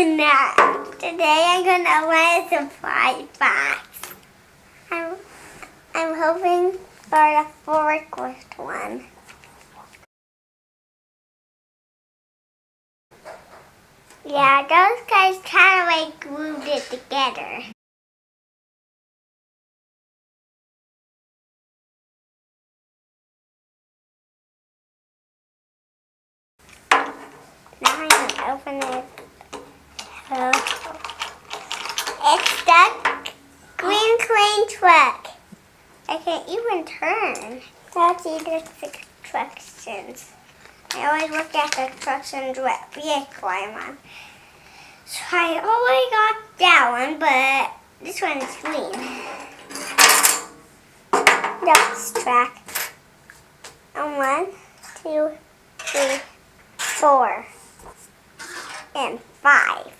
now. Today I'm gonna open a surprise box. I'm hoping for the forklift one. Yeah, those guys kind of like glued it together. Now I'm gonna open it. It's the green crane truck. I can't even turn. Let's see the instructions. I always look at the instructions what vehicle I'm on. So I already got that one, but this one is green. That's track. And 1, 2, 3, 4, and 5.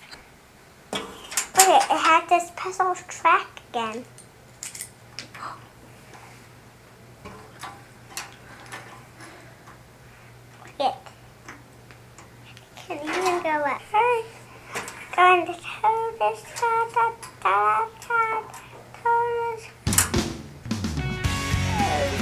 Okay, it had this special track again. It can even go up. Going to tow this, tow this.